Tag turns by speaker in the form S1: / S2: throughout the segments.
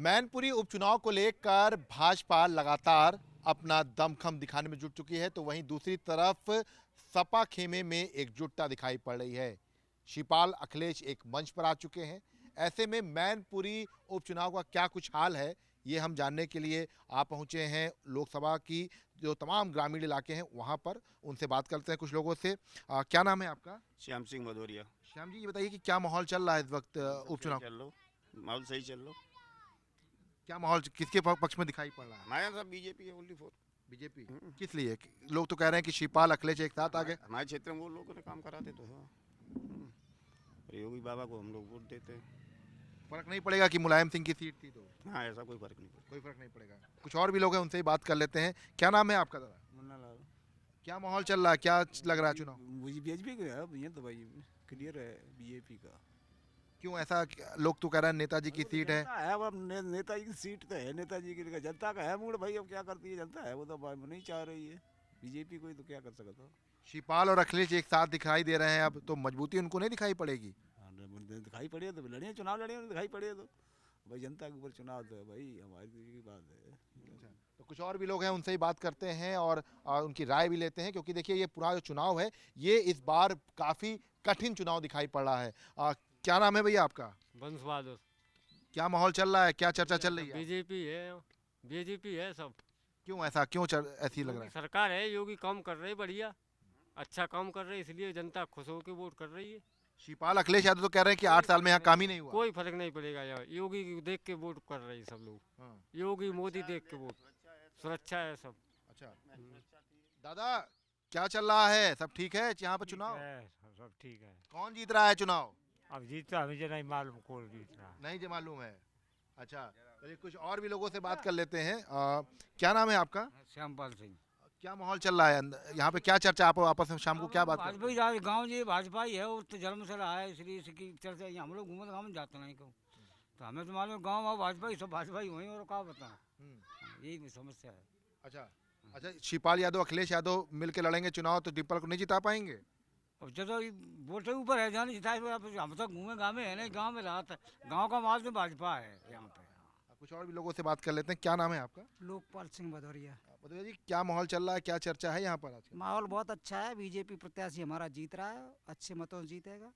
S1: मैनपुरी उपचुनाव को लेकर भाजपा लगातार अपना दमखम दिखाने में जुट चुकी है, तो वहीं दूसरी तरफ सपा खेमे में एकजुटता दिखाई पड़ रही है। शिवपाल अखिलेश एक मंच पर आ चुके हैं। ऐसे में मैनपुरी उपचुनाव का क्या कुछ हाल है, ये हम जानने के लिए आप पहुंचे हैं लोकसभा की जो तमाम ग्रामीण इलाके हैं वहां पर। उनसे बात करते हैं कुछ लोगों से। क्या नाम है आपका?
S2: श्याम सिंह भदौरिया।
S1: श्याम जी, ये बताइए कि क्या माहौल चल रहा है इस वक्त
S2: सही
S1: उपचुनाव?
S2: चल लो, माहौल सही चल लो।
S1: क्या माहौल किसके पक्ष में दिखाई पड़ रहा है?
S2: हमारे यहाँ सब बीजेपी है, ओनली फॉर
S1: बीजेपी? किस लिए? लोग तो कह रहे हैं कि शिवपाल अखिलेश एक साथ आ गए।
S2: हमारे क्षेत्र में वो लोगों ने काम कराते तो है। और योगी बाबा को हम लोग वोट देते हैं।
S1: फर्क नहीं पड़ेगा कि मुलायम सिंह की सीट थी तो?
S2: हाँ, ऐसा कोई फर्क नहीं पड़ता।
S1: कोई फर्क नहीं पड़ेगा। कुछ और भी लोग हैं, उनसे ही बात कर लेते हैं। क्या नाम है आपका दादा?
S3: मुन्ना लाल।
S1: क्या माहौल चल रहा है, क्या लग रहा है चुनाव?
S3: मुझे बीजेपी का है भैया, तो भाई क्लियर है बीजेपी का।
S1: क्यों ऐसा? लोग तो कह रहे हैं नेताजी की सीट है।
S3: जनता है, अब नेताजी की सीट तो है, नेताजी की जनता का है मूड भाई। अब क्या करती है जनता है, वो तो भाई नहीं चाह रही है बीजेपी को, तो क्या कर सकता।
S1: शिवपाल और अखिलेश एक साथ दिखाई दे रहे हैं, अब तो मजबूती उनको नहीं दिखाई पड़ेगी?
S3: दिखाई पड़े तो लड़े, चुनाव लड़े दिखाई पड़े तो भाई जनता के ऊपर चुनाव तो है भाई, हमारी की बात है।
S1: तो कुछ और भी लोग हैं, उनसे ही बात करते हैं और उनकी राय भी लेते हैं, क्योंकि देखिए ये पूरा जो चुनाव है ये इस बार काफ़ी कठिन चुनाव दिखाई पड़ रहा है। क्या नाम है भैया आपका?
S4: वंश बहादुर।
S1: क्या माहौल चल रहा है, क्या चर्चा चल रही है?
S4: बीजेपी है सब।
S1: क्यों ऐसा, ऐसी लग रहा है?
S4: सरकार है, योगी काम कर रहे बढ़िया, अच्छा काम कर रहे, इसलिए जनता खुश होकर वोट कर रही है।
S1: शिवपाल अखिलेश यादव तो कह रहे हैं कि 8 साल में यहाँ काम ही नहीं हुआ।
S4: कोई फर्क नहीं पड़ेगा, यहाँ योगी की देख के वोट कर रहे हैं सब लोग।
S1: हाँ।
S4: योगी मोदी देख के वोट, सुरक्षा है सब।
S1: अच्छा दादा, क्या चल रहा है? सब ठीक है यहाँ पर चुनाव?
S4: सब ठीक है।
S1: कौन जीत रहा है चुनाव?
S4: अब जीतता मुझे नहीं मालूम कौन जीत रहा।
S1: नहीं जो मालूम है। अच्छा, चलिए कुछ और भी लोगों से बात कर लेते हैं। क्या नाम है आपका?
S4: श्यामपाल सिंह।
S1: क्या माहौल चल रहा है यहाँ पे? क्या चर्चा आप आपस में शाम को क्या बात करते हैं?
S4: भाजपा गाँव जी भाजपा ही है, वो तो जन्म से रहा है, इसलिए इसकी चर्चा हम लोग घूमने गाँव में जाते नहीं क्यों, तो हमें तो मालूम गाँव और भाजपा ही, सब भाजपा ही हुई और क्या बताएं, यही समस्या है।
S1: अच्छा अच्छा, शिवपाल यादव अखिलेश यादव मिलके लड़ेंगे चुनाव तो डिम्पल को नहीं जिता पाएंगे?
S4: अब चलो वोट के ऊपर है, जाने जिताए हम तो घूमे गाँव में है नहीं, गाँव में रहा था, गाँव का माल तो भाजपा है यहाँ पे।
S1: कुछ और भी लोगों से बात कर लेते हैं। क्या नाम है आपका?
S5: लोकपाल सिंह भदौरिया।
S1: बताइए जी, क्या माहौल चल रहा है, क्या चर्चा है यहाँ पर आज?
S5: माहौल बहुत अच्छा है, बीजेपी प्रत्याशी हमारा जीत रहा है, अच्छे मतों से जीतेगा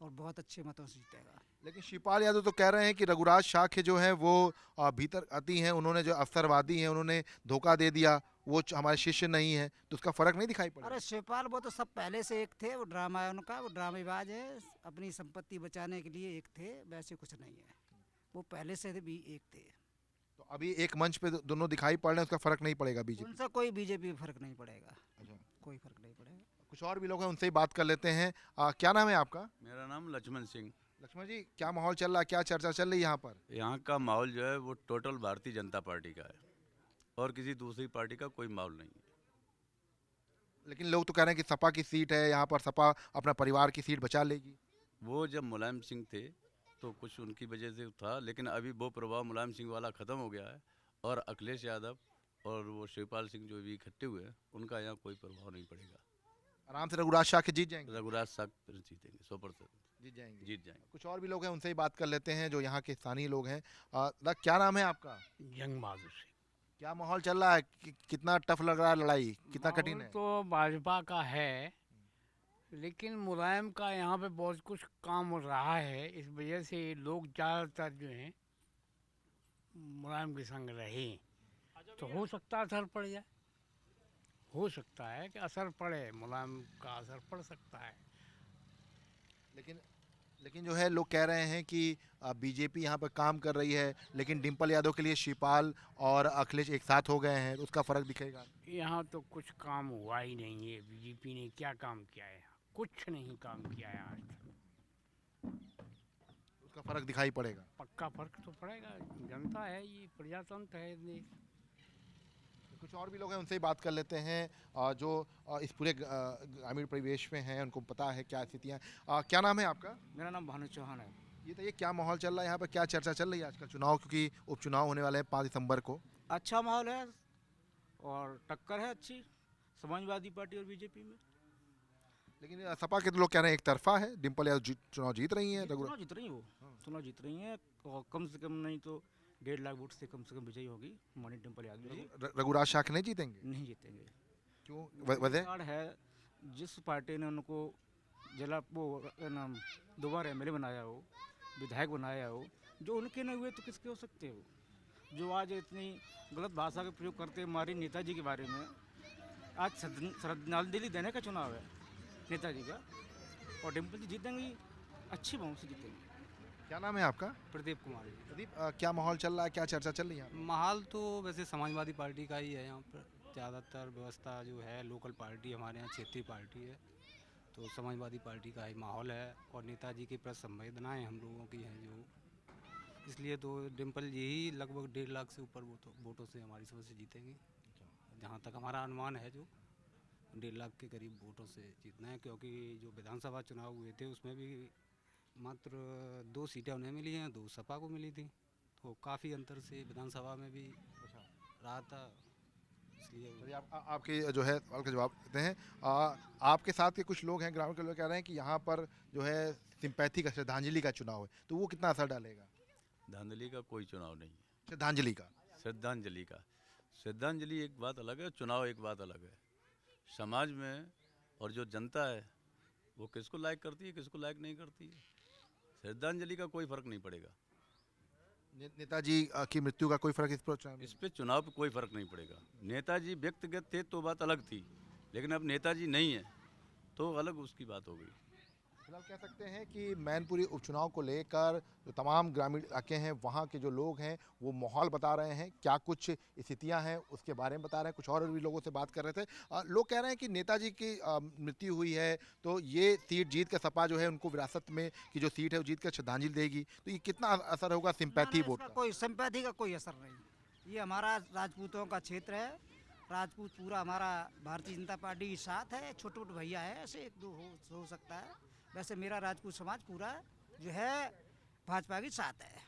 S5: और बहुत अच्छे मतों से जीतेगा।
S1: लेकिन शिवपाल यादव तो कह रहे हैं कि रघुराज शाह जो हैं वो भीतर आती हैं, उन्होंने जो अवसरवादी हैं उन्होंने धोखा दे दिया, वो हमारे शिष्य नहीं है, तो उसका फर्क नहीं दिखाई पड़ा?
S5: अरे शिवपाल वो तो सब पहले से एक थे, वो ड्रामा है उनका, वो ड्रामेबाज है, अपनी संपत्ति बचाने के लिए एक थे, वैसे कुछ नहीं है, वो पहले से भी एक थे।
S1: तो अभी एक मंच पे दोनों दिखाई पड़ रहे हैं, उसका फर्क नहीं पड़ेगा बीजेपी?
S5: उनसे कोई बीजेपी में फर्क नहीं पड़ेगा।
S1: अच्छा,
S5: कोई फर्क नहीं पड़ेगा।
S1: कुछ और भी लोग हैं, उनसे ही बात कर लेते हैं। क्या नाम है आपका?
S6: मेरा नाम लक्ष्मण सिंह।
S1: लक्ष्मण जी, क्या माहौल चल रहा है, क्या चर्चा चल रही है यहाँ पर?
S6: यहाँ का माहौल जो है वो टोटल भारतीय जनता पार्टी का है और किसी दूसरी पार्टी का कोई माहौल नहीं है।
S1: लेकिन लोग तो कह रहे हैं कि सपा की सीट है, यहाँ पर सपा अपना परिवार की सीट बचा लेगी।
S6: वो जब मुलायम सिंह थे तो कुछ उनकी वजह से था, लेकिन अभी वो प्रभाव मुलायम सिंह वाला ख़त्म हो गया है और अखिलेश यादव और वो शिवपाल सिंह जो भी इकट्ठे हुए हैं उनका यहाँ कोई प्रभाव नहीं पड़ेगा।
S1: आराम से रघुराज शाह जीत जाएंगे?
S6: रघुराज साहब फिर जीतेंगे, 100%
S1: जीत जाएंगे।
S6: जीत जाएंगे।
S1: कुछ और भी लोग हैं, उनसे ही बात कर लेते हैं जो यहाँ के स्थानीय लोग हैं। क्या नाम है आपका?
S4: जंग बहादुर सिंह।
S1: क्या माहौल चल रहा है, कितना टफ लग रहा है लड़ाई, कितना कठिन है?
S4: तो भाजपा का है, लेकिन मुलायम का यहाँ पे बहुत कुछ काम हो रहा है, इस वजह से लोग ज़्यादातर जो हैं मुलायम के संग रहे, तो हो सकता है असर पड़ जाए, हो सकता है कि असर पड़े, मुलायम का असर पड़ सकता है।
S1: लेकिन लेकिन जो है लोग कह रहे हैं कि बीजेपी यहाँ पर काम कर रही है, लेकिन डिम्पल यादव के लिए शिवपाल और अखिलेश एक साथ हो गए हैं, तो उसका फर्क दिखेगा?
S4: यहाँ तो कुछ काम हुआ ही नहीं है, बीजेपी ने क्या काम किया है, कुछ नहीं काम किया है आज तक।
S1: उसका फर्क दिखाई पड़ेगा?
S4: पक्का फर्क तो पड़ेगा, जनता है, ये प्रजातंत्र है देश।
S1: कुछ और भी लोग हैं, उनसे ही बात कर लेते हैं जो इस पूरे ग्रामीण परिवेश में हैं, उनको पता है क्या स्थितियाँ। क्या नाम है आपका?
S3: मेरा नाम भानु चौहान है।
S1: ये तो ये क्या माहौल चल रहा है यहाँ पर, क्या चर्चा चल रही है आजकल चुनाव, क्योंकि उपचुनाव होने वाले हैं 5 दिसंबर को?
S3: अच्छा माहौल है और टक्कर है अच्छी समाजवादी पार्टी और बीजेपी में।
S1: लेकिन सपा के तो लोग कह रहे हैं एक तरफा है, डिम्पल यादव चुनाव जीत रही हैं।
S3: चुनाव जीत रही हैं, वो चुनाव जीत रही हैं और कम से कम नहीं तो
S4: 1.5 लाख वोट से कम विजयी होगी माननीय डिम्पल यादव जी।
S1: रघुराज शाख नहीं जीतेंगे?
S4: नहीं जीतेंगे।
S1: क्यों? वजह?
S4: कारण है जिस पार्टी ने उनको जिला वो नाम दोबारा एमएलए बनाया हो, विधायक बनाया हो, जो उनके नहीं हुए तो किसके हो सकते हो? जो आज इतनी गलत भाषा का प्रयोग करते हैं हमारे नेताजी के बारे में। आज श्रद्धांजलि देने का चुनाव है नेताजी का, और डिम्पल जी जीतेंगी, अच्छी बहुमत से जीतेंगी।
S1: क्या नाम है आपका?
S4: प्रदीप कुमार जी।
S1: प्रदीप, क्या माहौल चल रहा है, क्या चर्चा चल रही है?
S7: माहौल तो वैसे समाजवादी पार्टी का ही है यहाँ पर। ज़्यादातर व्यवस्था जो है लोकल पार्टी हमारे यहाँ क्षेत्रीय पार्टी है, तो समाजवादी पार्टी का ही माहौल है। और नेताजी के प्रति संवेदनाएँ हम लोगों की हैं जो, इसलिए तो डिम्पल जी ही लगभग 1.5 लाख से ऊपर वोटों से हमारी समझ से जीतेंगी। जहाँ तक हमारा अनुमान है जो 1.5 लाख के करीब वोटों से जीतना है, क्योंकि जो विधानसभा चुनाव हुए थे उसमें भी मात्र 2 सीटें उन्हें मिली हैं, 2 सपा को मिली थी, तो काफ़ी अंतर से विधानसभा में भी रहा था। इसलिए
S1: चलिए, आपके जो है सवाल का जवाब देते हैं। आपके साथ के कुछ लोग हैं, ग्रामीण के लोग कह रहे हैं कि यहाँ पर जो है सिंपैथी का, श्रद्धांजलि का चुनाव है, तो वो कितना असर डालेगा?
S6: धांधली का कोई चुनाव नहीं है।
S1: श्रद्धांजलि का?
S6: श्रद्धांजलि का, श्रद्धांजलि एक बात अलग है, चुनाव एक बात अलग है। समाज में और जो जनता है वो किसको लायक करती है, किसको लायक नहीं करती है, श्रद्धांजलि का कोई फर्क नहीं पड़ेगा।
S1: नेताजी की मृत्यु का कोई फर्क
S6: इस पे चुनाव पे कोई फर्क नहीं पड़ेगा। नेताजी व्यक्तिगत थे तो बात अलग थी, लेकिन अब नेताजी नहीं है तो अलग उसकी बात हो गई।
S1: फिलहाल कह सकते हैं कि मैनपुरी उपचुनाव को लेकर जो तमाम ग्रामीण इलाके हैं वहाँ के जो लोग हैं वो माहौल बता रहे हैं, क्या कुछ स्थितियां हैं उसके बारे में बता रहे हैं। कुछ और भी लोगों से बात कर रहे थे। लोग कह रहे हैं कि नेताजी की मृत्यु हुई है तो ये सीट जीत के सपा जो है उनको विरासत में की जो सीट है वो जीत कर श्रद्धांजलि देगी, तो ये कितना असर होगा सिंपैथी वोट का?
S5: कोई सिंपैथी का कोई असर नहीं। ये हमारा राजपूतों का क्षेत्र है, राजपूत पूरा हमारा भारतीय जनता पार्टी के साथ है। छोटे छोटे भैया है, ऐसे 1-2 हो सकता है, वैसे मेरा राजपूत समाज पूरा जो है भाजपा के साथ है।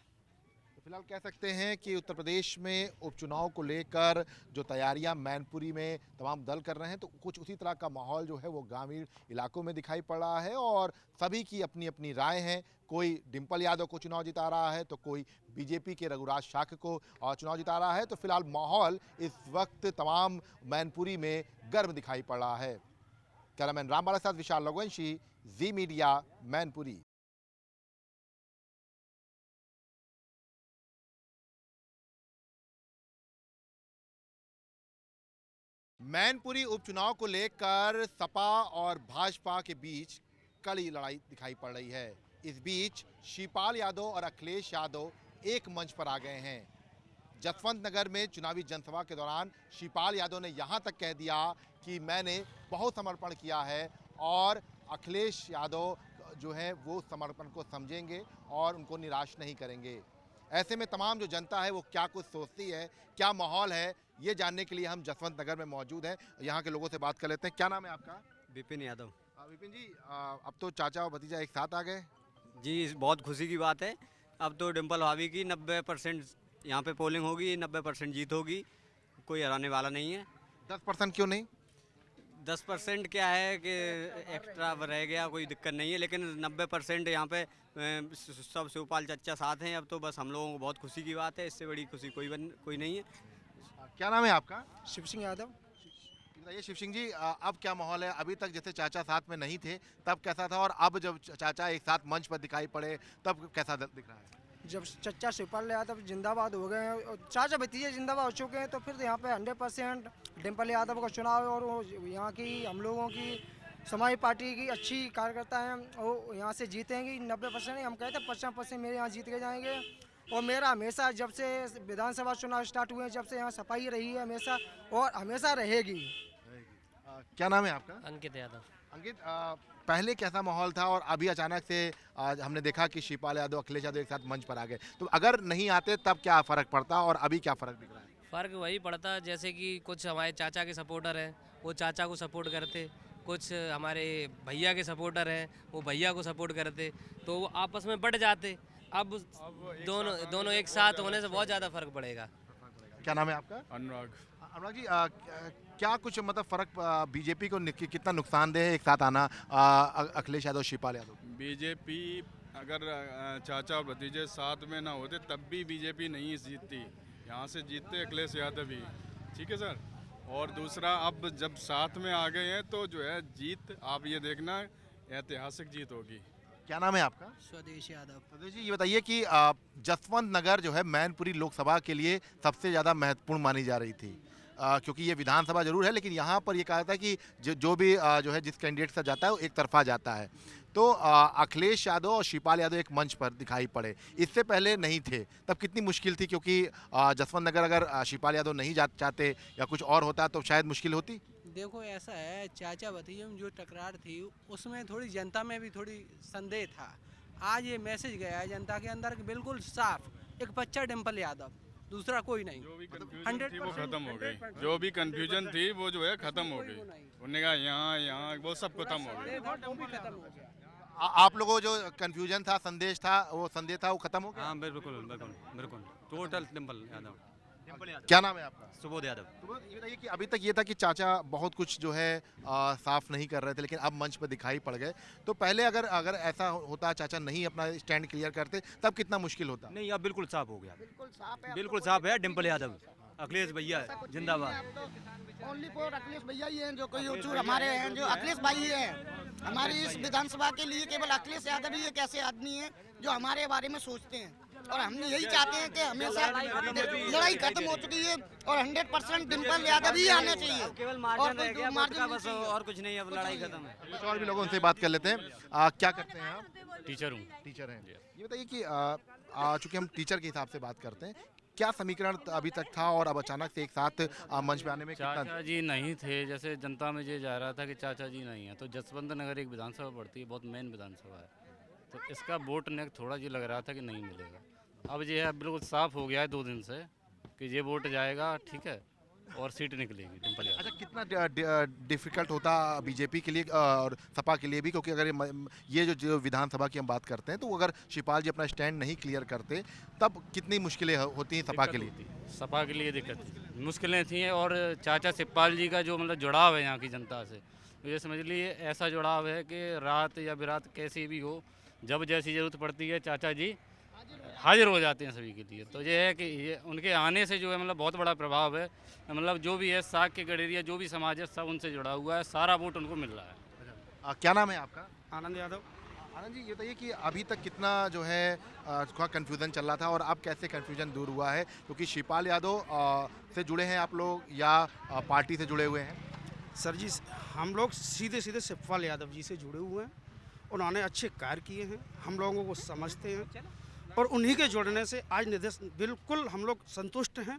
S1: तो फिलहाल कह सकते हैं कि उत्तर प्रदेश में उपचुनाव को लेकर जो तैयारियां मैनपुरी में तमाम दल कर रहे हैं, तो कुछ उसी तरह का माहौल जो है वो ग्रामीण इलाकों में दिखाई पड़ रहा है और सभी की अपनी अपनी राय है। कोई डिम्पल यादव को चुनाव जिता रहा है तो कोई बीजेपी के रघुराज शाख को चुनाव जिता रहा है। तो फिलहाल माहौल इस वक्त तमाम मैनपुरी में गर्म दिखाई पड़ रहा है। कैमरामैन रामबाला के साथ विशाल रघुवंशी, जी मीडिया, मैनपुरी। मैनपुरी उपचुनाव को लेकर सपा और भाजपा के बीच कड़ी लड़ाई दिखाई पड़ रही है। इस बीच शिवपाल यादव और अखिलेश यादव एक मंच पर आ गए हैं। जसवंत नगर में चुनावी जनसभा के दौरान शिवपाल यादव ने यहां तक कह दिया कि मैंने बहुत समर्पण किया है और अखिलेश यादव जो है वो समर्पण को समझेंगे और उनको निराश नहीं करेंगे। ऐसे में तमाम जो जनता है वो क्या कुछ सोचती है, क्या माहौल है, ये जानने के लिए हम जसवंत नगर में मौजूद हैं। यहाँ के लोगों से बात कर लेते हैं। क्या नाम है आपका?
S7: विपिन यादव।
S1: विपिन जी, अब तो चाचा और भतीजा एक साथ आ गए
S7: जी, बहुत खुशी की बात है। अब तो डिम्पल भाभी की 90% यहाँ पे पोलिंग होगी, 90% जीत होगी, कोई हराने वाला नहीं है।
S1: 10% क्यों नहीं?
S7: 10% क्या है कि एक्स्ट्रा रह गया, कोई दिक्कत नहीं है, लेकिन 90% यहाँ पे सब शिवपाल चच्चा साथ हैं। अब तो बस हम लोगों को बहुत खुशी की बात है, इससे बड़ी खुशी कोई नहीं है।
S1: क्या नाम है आपका?
S8: शिव सिंह यादव।
S1: बताइए शिव सिंह जी, अब क्या माहौल है? अभी तक जैसे चाचा साथ में नहीं थे तब कैसा था और अब जब चाचा एक साथ मंच पर दिखाई पड़े तब कैसा दिख रहा है?
S8: जब चच्चा शिवपाल यादव जिंदाबाद हो गए हैं और चाचा भतीजे जिंदाबाद हो चुके हैं तो फिर यहाँ पे 100% डिम्पल यादव का चुनाव है। और यहाँ की हम लोगों की समाजवादी पार्टी की अच्छी कार्यकर्ता हैं, वो यहाँ से जीतेंगी 90%। नहीं, हम कहते हैं 50% मेरे यहाँ जीत के जाएंगे। और मेरा हमेशा जब से विधानसभा चुनाव स्टार्ट हुए हैं जब से यहाँ सफाई रही है हमेशा और हमेशा रहेगी।
S1: क्या नाम है आपका?
S9: अंकित यादव।
S1: अंकित, पहले कैसा माहौल था और अभी अचानक से आज हमने देखा कि शिवपाल यादव अखिलेश यादव एक साथ मंच पर आ गए, तो अगर नहीं आते तब क्या फर्क पड़ता और अभी क्या फर्क दिख रहा है?
S9: फ़र्क वही पड़ता जैसे कि कुछ हमारे चाचा के सपोर्टर हैं वो चाचा को सपोर्ट करते, कुछ हमारे भैया के सपोर्टर हैं वो भैया को सपोर्ट करते, तो वो आपस में बढ़ जाते। अब दोनों एक साथ होने से बहुत ज़्यादा फर्क पड़ेगा।
S1: क्या नाम है आपका?
S10: अनुराग।
S1: अनुराग जी, क्या कुछ मतलब फर्क बीजेपी को कितना नुकसानदेह है एक साथ आना, अखिलेश यादव शिवपाल यादव?
S10: बीजेपी अगर चाचा और भतीजे साथ में ना होते तब भी बीजेपी नहीं जीतती, यहाँ से जीतते अखिलेश यादव ही। ठीक है सर। और दूसरा, अब जब साथ में आ गए हैं तो जो है जीत, आप ये देखना, ऐतिहासिक जीत होगी।
S1: क्या नाम है आपका?
S11: स्वदेश यादव।
S1: स्वदेश जी, ये बताइए कि जसवंत नगर जो है मैनपुरी लोकसभा के लिए सबसे ज़्यादा महत्वपूर्ण मानी जा रही थी, क्योंकि ये विधानसभा जरूर है लेकिन यहाँ पर ये कहा था कि जो भी जो है जिस कैंडिडेट से जाता है वो एक तरफा जाता है। तो अखिलेश यादव और शिपाल यादव एक मंच पर दिखाई पड़े, इससे पहले नहीं थे, तब कितनी मुश्किल थी? क्योंकि जसवंत नगर अगर शिपाल यादव नहीं जा चाहते या कुछ और होता तो शायद मुश्किल होती।
S11: देखो ऐसा है, चाचा भतीजे में जो टकरार थी उसमें थोड़ी जनता में भी थोड़ी संदेह था। आज ये मैसेज गया है जनता के अंदर कि बिल्कुल साफ, एक बच्चा डिम्पल यादव, दूसरा कोई नहीं।
S10: जो भी कंफ्यूजन थी वो खत्म हो गई, जो भी कंफ्यूजन थी वो जो है खत्म हो गई। उन्होंने कहा यहाँ वो सब खत्म हो गया।
S1: आप लोगों को जो कंफ्यूजन था, संदेश था, वो खत्म हो गया।
S7: हाँ बिल्कुल बिल्कुल बिल्कुल, टोटल डिम्पल यादव।
S1: क्या नाम है आपका?
S7: सुबोध यादव।
S1: तो ये बताइए कि अभी तक ये था कि चाचा बहुत कुछ जो है साफ नहीं कर रहे थे, लेकिन अब मंच पर दिखाई पड़ गए। तो पहले अगर ऐसा होता, चाचा नहीं अपना स्टैंड क्लियर करते, तब कितना मुश्किल होता?
S7: नहीं, अब बिल्कुल साफ हो गया, बिल्कुल साफ है। डिम्पल यादव, अखिलेश भैया जिंदाबाद।
S12: ओनली फॉर अखिलेश भैया ही हैं जो कोई चूर हमारे हैं, जो अखिलेश भाई ही हैं हमारी इस विधानसभा के लिए। केवल अखिलेश यादव ही एक ऐसे आदमी हैं जो हमारे बारे में सोचते हैं, और हम यही चाहते हैं कि हमेशा लड़ाई खत्म हो चुकी है और 100% डिम्पल यादव ही आने चाहिए।
S7: केवल मार्जिन रह गया वोट का, बस और कुछ नहीं, अब लड़ाई खत्म है।
S1: कुछ और भी लोगों से बात कर लेते हैं। क्या करते हैं आप?
S6: टीचर हूँ।
S1: टीचर हैं। ये बताइए कि चूंकि हम टीचर के हिसाब से बात करते हैं, क्या समीकरण अभी तक था और अब अचानक से एक साथ मंच पे आने में कितना?
S6: चाचा जी नहीं थे, जैसे जनता में ये जा रहा था कि चाचा जी नहीं है, तो जसवंत नगर एक विधानसभा पड़ती है, बहुत मेन विधानसभा है, तो इसका वोट ने थोड़ा ये लग रहा था कि नहीं मिलेगा। अब ये है बिल्कुल साफ हो गया है 2 दिन से कि ये वोट जाएगा, ठीक है, और सीट निकलेगी डिम्पल यादव।
S1: अच्छा, कितना डिफिकल्ट होता बीजेपी के लिए और सपा के लिए भी, क्योंकि अगर ये जो विधानसभा की हम बात करते हैं तो अगर शिपाल जी अपना स्टैंड नहीं क्लियर करते तब कितनी मुश्किलें होती हैं सपा के लिए?
S6: सपा के लिए दिक्कत थी, मुश्किलें थी। और चाचा शिवपाल जी का जो मतलब जुड़ाव है यहाँ की जनता से, तो ये समझ लीजिए ऐसा जुड़ाव है कि रात या बिरात कैसी भी हो, जब जैसी ज़रूरत पड़ती है चाचा जी हाजिर हो जाते हैं सभी के लिए। तो ये है कि ये उनके आने से जो है मतलब बहुत बड़ा प्रभाव है, मतलब जो भी है साग के गडेरिया जो भी समाज है सब उनसे जुड़ा हुआ है, सारा वोट उनको मिल रहा है।
S1: क्या नाम है आपका?
S3: आनंद यादव।
S1: आनंद जी, ये बताइए कि अभी तक कितना जो है थोड़ा कन्फ्यूज़न चल रहा था और अब कैसे कन्फ्यूज़न दूर हुआ है? क्योंकि शिपाल यादव से जुड़े हैं आप लोग या पार्टी से जुड़े हुए हैं?
S13: सर जी, हम लोग सीधे शिवपाल यादव जी से जुड़े हुए हैं, उन्होंने अच्छे कार्य किए हैं, हम लोगों को समझते हैं और उन्हीं के जुड़ने से आज निर्देश बिल्कुल हम लोग संतुष्ट हैं।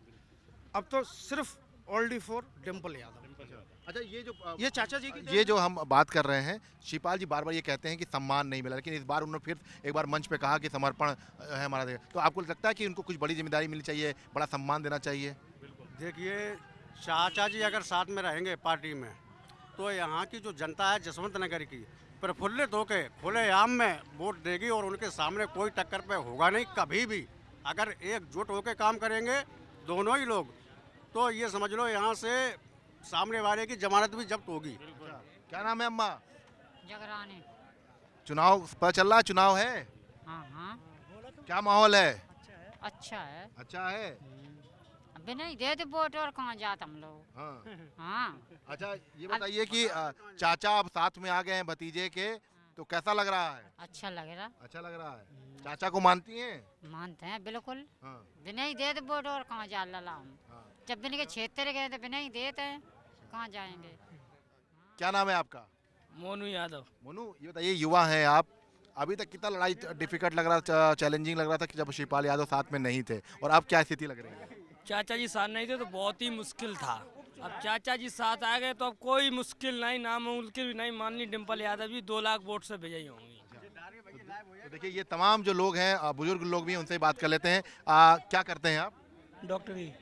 S13: अब तो सिर्फ ओनली फॉर डिम्पल यादव।
S1: अच्छा,
S13: ये चाचा जी की
S1: ये जो हम बात कर रहे हैं, शिपाल जी बार बार ये कहते हैं कि सम्मान नहीं मिला, लेकिन इस बार उन्होंने फिर एक बार मंच पे कहा कि समर्पण है हमारा। तो आपको लगता है कि उनको कुछ बड़ी जिम्मेदारी मिलनी चाहिए, बड़ा सम्मान देना चाहिए?
S14: देखिए, चाचा जी अगर साथ में रहेंगे पार्टी में तो यहाँ की जो जनता है जसवंत नगर की प्रफुल्लित होकर खुलेआम में वोट देगी और उनके सामने कोई टक्कर पे होगा नहीं कभी भी। अगर एकजुट होकर काम करेंगे दोनों ही लोग तो ये समझ लो यहाँ से सामने वाले की जमानत भी जब्त होगी।
S1: क्या नाम है अम्मा?
S15: जगरानी।
S1: चुनाव पता चल रहा, चुनाव है?
S15: हाँ हाँ।
S1: क्या माहौल है?
S15: अच्छा है।
S1: अच्छा है।
S15: अभी नहीं दे दे वोट और कहाँ जाते हम लोग।
S1: हाँ।
S15: हाँ।
S1: अच्छा, ये बताइए कि चाचा अब साथ में आ गए हैं भतीजे के, तो कैसा लग रहा है?
S15: अच्छा लग रहा।
S1: अच्छा लग रहा है। चाचा को मानती हैं?
S15: मानते हैं बिल्कुल।
S1: हाँ।
S15: बिना ही दे दे वोट और कहाँ जा लला हम। जब बिना के क्षेत्र गए थे बिना ही देते हैं, कहाँ जाएंगे।
S1: क्या नाम है आपका?
S16: मोनू यादव।
S1: मोनू, ये बताइए युवा हैं आप, अभी तक कितना लड़ाई डिफिकल्ट लग रहा था, चैलेंजिंग लग रहा था कि जब शिवपाल यादव साथ में नहीं थे, और अब क्या स्थिति लग रही है?
S16: चाचा जी साथ नहीं थे तो बहुत ही मुश्किल था, अब चाचा जी साथ आ गए तो अब कोई मुश्किल नहीं, नामुमकिन भी नहीं। माननीय डिम्पल यादव जी 2 लाख वोट से विजयी होंगी।
S1: तो देखिए, ये तमाम जो लोग हैं, बुजुर्ग लोग भी, उनसे बात कर लेते हैं। क्या करते हैं आप?
S16: डॉक्टरी।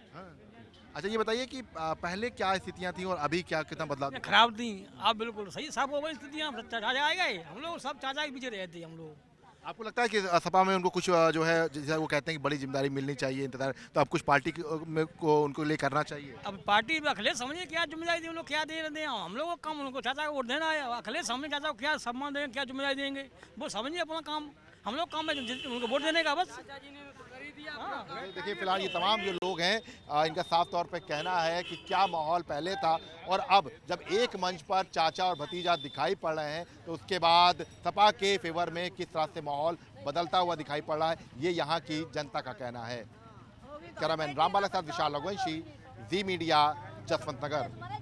S1: अच्छा, ये बताइए कि पहले क्या स्थितियाँ थी और अभी क्या कितना बदलाव?
S16: खराब थी, अब बिल्कुल सही सब हो गई स्थितियाँ। चाचा आ गए, हम लोग सब चाचा के पीछे रहते हम लोग।
S1: आपको लगता है कि सपा में उनको कुछ जो है, जैसे वो कहते हैं कि बड़ी जिम्मेदारी मिलनी चाहिए, इंतजार, तो अब कुछ पार्टी को उनको लिए करना चाहिए?
S16: अब पार्टी में अखिलेश समझे क्या जिम्मेदारी दी, उन लोग क्या दे रहे हैं, हम लोग का काम उनको चाचा को वोट देना है। अखिलेश समझे चाचा को क्या सम्मान देंगे, क्या जिम्मेदारी देंगे, वो समझिए अपना काम। हम लोग काम में उनको वोट देने का बस।
S1: देखिए फिलहाल ये तमाम जो लोग हैं इनका साफ तौर पे कहना है कि क्या माहौल पहले था और अब जब एक मंच पर चाचा और भतीजा दिखाई पड़ रहे हैं तो उसके बाद सपा के फेवर में किस तरह से माहौल बदलता हुआ दिखाई पड़ रहा है, ये यहाँ की जनता का कहना है। कैमरामैन रामबाला के साथ विशाल रघुवंशी, जी मीडिया, जसवंत नगर।